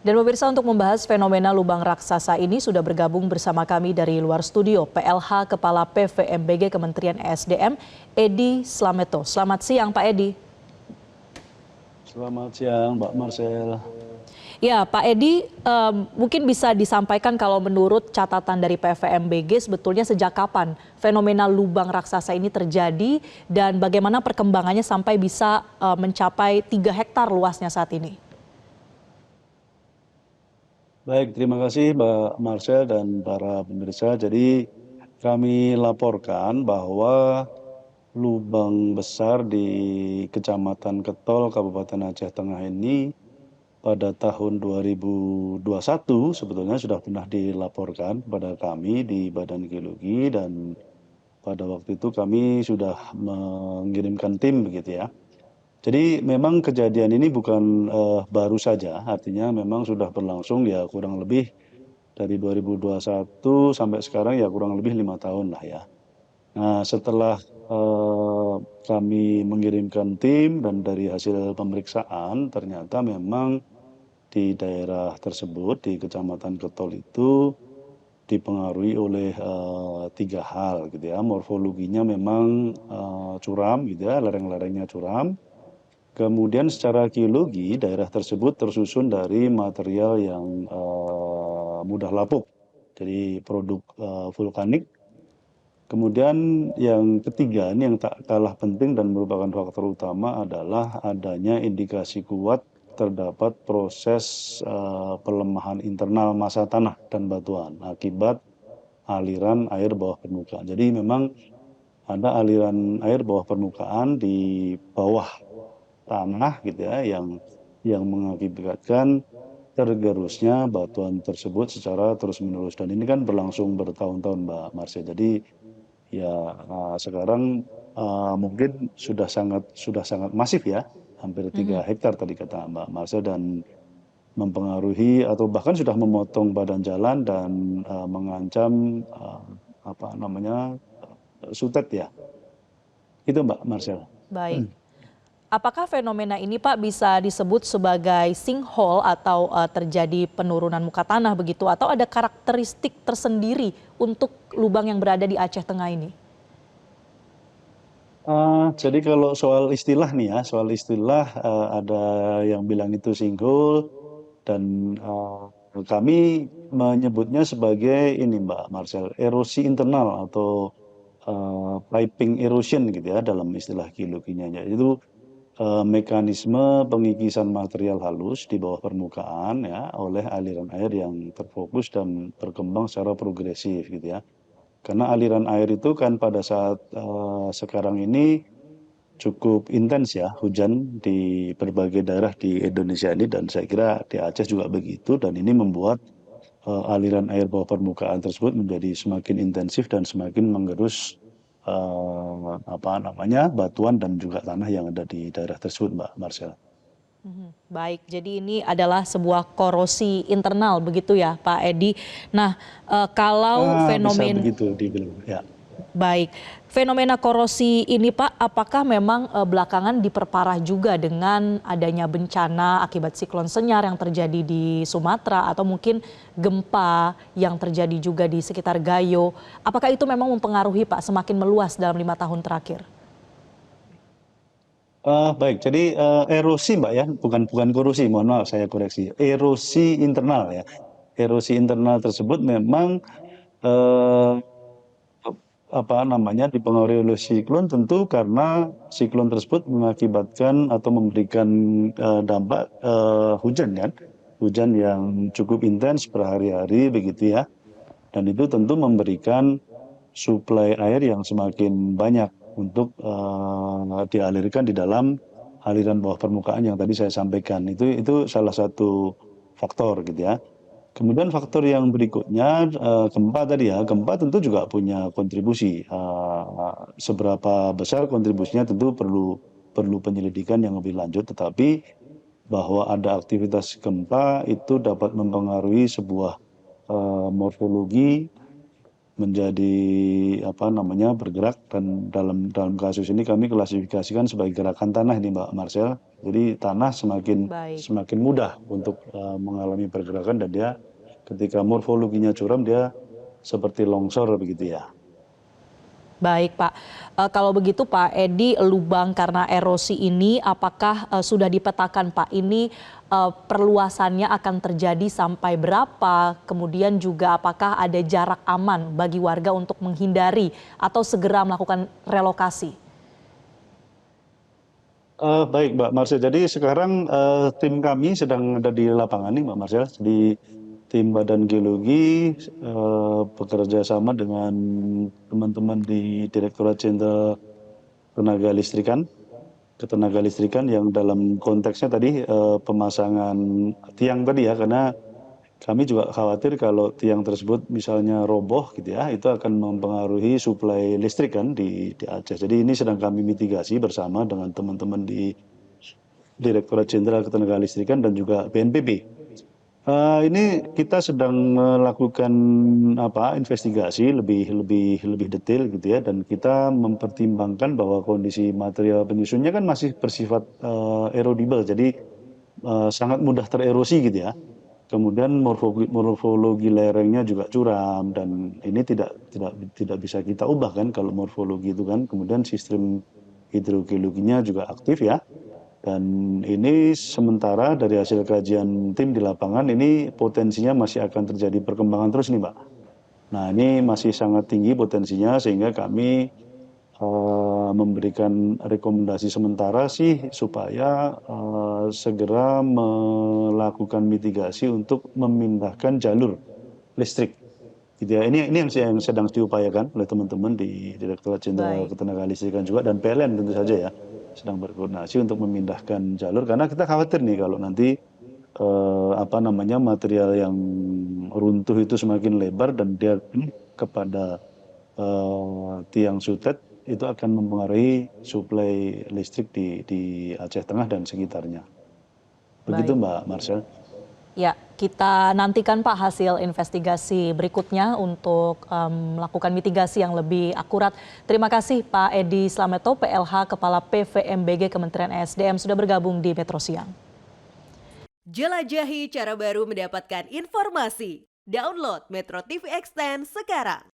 Dan pemirsa, untuk membahas fenomena lubang raksasa ini sudah bergabung bersama kami dari luar studio PLH Kepala PVMBG Kementerian ESDM Edi Slameto. Selamat siang Pak Edi. Selamat siang Mbak Marcel. Ya Pak Edi, mungkin bisa disampaikan kalau menurut catatan dari PVMBG sebetulnya sejak kapan fenomena lubang raksasa ini terjadi dan bagaimana perkembangannya sampai bisa mencapai 3 hektar luasnya saat ini? Baik, terima kasih Mbak Marcel dan para pemirsa. Jadi kami laporkan bahwa lubang besar di Kecamatan Ketol, Kabupaten Aceh Tengah ini pada tahun 2021 sebetulnya sudah pernah dilaporkan kepada kami di Badan Geologi, dan pada waktu itu kami sudah mengirimkan tim begitu ya. Jadi memang kejadian ini bukan baru saja, artinya memang sudah berlangsung ya kurang lebih dari 2021 sampai sekarang ya kurang lebih 5 tahun lah ya. Nah, setelah kami mengirimkan tim dan dari hasil pemeriksaan ternyata memang di daerah tersebut di Kecamatan Ketol itu dipengaruhi oleh 3 hal gitu ya. Morfologinya memang curam gitu ya, lereng-lerengnya curam. Kemudian secara geologi daerah tersebut tersusun dari material yang mudah lapuk, jadi produk vulkanik. Kemudian yang ketiga, ini yang tak kalah penting dan merupakan faktor utama, adalah adanya indikasi kuat terdapat proses pelemahan internal massa tanah dan batuan akibat aliran air bawah permukaan. Jadi memang ada aliran air bawah permukaan di bawah tanah gitu ya, yang mengakibatkan tergerusnya batuan tersebut secara terus-menerus, dan ini kan berlangsung bertahun-tahun Mbak Marsha. Jadi ya sekarang mungkin sudah sangat masif ya, hampir 3 hektar tadi kata Mbak Marsha, dan mempengaruhi atau bahkan sudah memotong badan jalan dan mengancam sutet ya. Itu Mbak Marcel. Baik. Apakah fenomena ini Pak bisa disebut sebagai sinkhole atau terjadi penurunan muka tanah begitu, atau ada karakteristik tersendiri untuk lubang yang berada di Aceh Tengah ini? Jadi kalau soal istilah nih ya, ada yang bilang itu sinkhole, dan kami menyebutnya sebagai ini Mbak Marcel, erosi internal atau piping erosion gitu ya dalam istilah geologinya. Itu mekanisme pengikisan material halus di bawah permukaan ya oleh aliran air yang terfokus dan berkembang secara progresif gitu ya. Karena aliran air itu kan pada saat sekarang ini cukup intens ya, hujan di berbagai daerah di Indonesia ini, dan saya kira di Aceh juga begitu, dan ini membuat aliran air bawah permukaan tersebut menjadi semakin intensif dan semakin menggerus batuan dan juga tanah yang ada di daerah tersebut Mbak Marcel. Baik, jadi ini adalah sebuah korosi internal begitu ya Pak Edi. Nah, kalau Bisa fenomena begitu dibilang ya. baik, fenomena korosi ini Pak, apakah memang belakangan diperparah juga dengan adanya bencana akibat siklon Senyar yang terjadi di Sumatera, atau mungkin gempa yang terjadi juga di sekitar Gayo? Apakah itu memang mempengaruhi Pak semakin meluas dalam 5 tahun terakhir? Baik, jadi erosi Mbak ya, bukan korosi, mohon maaf saya koreksi. Erosi internal ya. Erosi internal tersebut memang dipengaruhi oleh siklon, tentu karena siklon tersebut mengakibatkan atau memberikan dampak hujan kan. Hujan yang cukup intens berhari-hari begitu ya. Dan itu tentu memberikan suplai air yang semakin banyak untuk dialirkan di dalam aliran bawah permukaan yang tadi saya sampaikan. Itu salah satu faktor gitu ya. Kemudian faktor yang berikutnya gempa tadi ya. Gempa tentu juga punya kontribusi. Seberapa besar kontribusinya tentu perlu penyelidikan yang lebih lanjut, tetapi bahwa ada aktivitas gempa itu dapat mempengaruhi sebuah morfologi menjadi bergerak, dan dalam kasus ini kami klasifikasikan sebagai gerakan tanah ini Mbak Marcel. Jadi tanah Baik. semakin mudah untuk mengalami pergerakan, dan dia ketika morfologinya curam dia seperti longsor begitu ya. Baik Pak, kalau begitu Pak Edi, lubang karena erosi ini apakah sudah dipetakan Pak, ini perluasannya akan terjadi sampai berapa, kemudian juga apakah ada jarak aman bagi warga untuk menghindari atau segera melakukan relokasi? Baik Mbak Marcel, jadi sekarang tim kami sedang ada di lapangan nih Mbak Marcel. Jadi tim Badan Geologi bekerja sama dengan teman-teman di Direktorat Jenderal Ketenaga Listrikan yang dalam konteksnya tadi pemasangan tiang tadi ya, karena kami juga khawatir kalau tiang tersebut misalnya roboh gitu ya, itu akan mempengaruhi suplai listrik kan di Aceh. Jadi ini sedang kami mitigasi bersama dengan teman-teman di Direktorat Jenderal Ketenagalistrikan dan juga BNPB. Ini kita sedang melakukan investigasi lebih detail gitu ya, dan kita mempertimbangkan bahwa kondisi material penyusunnya kan masih bersifat erodibel, jadi sangat mudah tererosi gitu ya. Kemudian morfologi lerengnya juga curam, dan ini tidak bisa kita ubah kan kalau morfologi itu kan. Kemudian sistem hidrogeologinya juga aktif ya. Dan ini sementara dari hasil kajian tim di lapangan, ini potensinya masih akan terjadi perkembangan terus nih Mbak. Nah ini masih sangat tinggi potensinya, sehingga kami memberikan rekomendasi sementara sih supaya segera melakukan mitigasi untuk memindahkan jalur listrik. Gitu ya. Ini yang sedang diupayakan oleh teman-teman di Direktorat Jenderal Baik. Ketenagalistrikan juga, dan PLN tentu saja ya, sedang berkoordinasi untuk memindahkan jalur, karena kita khawatir nih kalau nanti material yang runtuh itu semakin lebar dan dia kepada tiang sutet, itu akan mempengaruhi suplai listrik di Aceh Tengah dan sekitarnya. Begitu Baik. Mbak Marcel. Ya, kita nantikan Pak hasil investigasi berikutnya untuk melakukan mitigasi yang lebih akurat. Terima kasih Pak Edi Slameto, PLH Kepala PVMBG Kementerian ESDM sudah bergabung di Metro Siang. Jelajahi cara baru mendapatkan informasi. Download Metro TV Extend sekarang.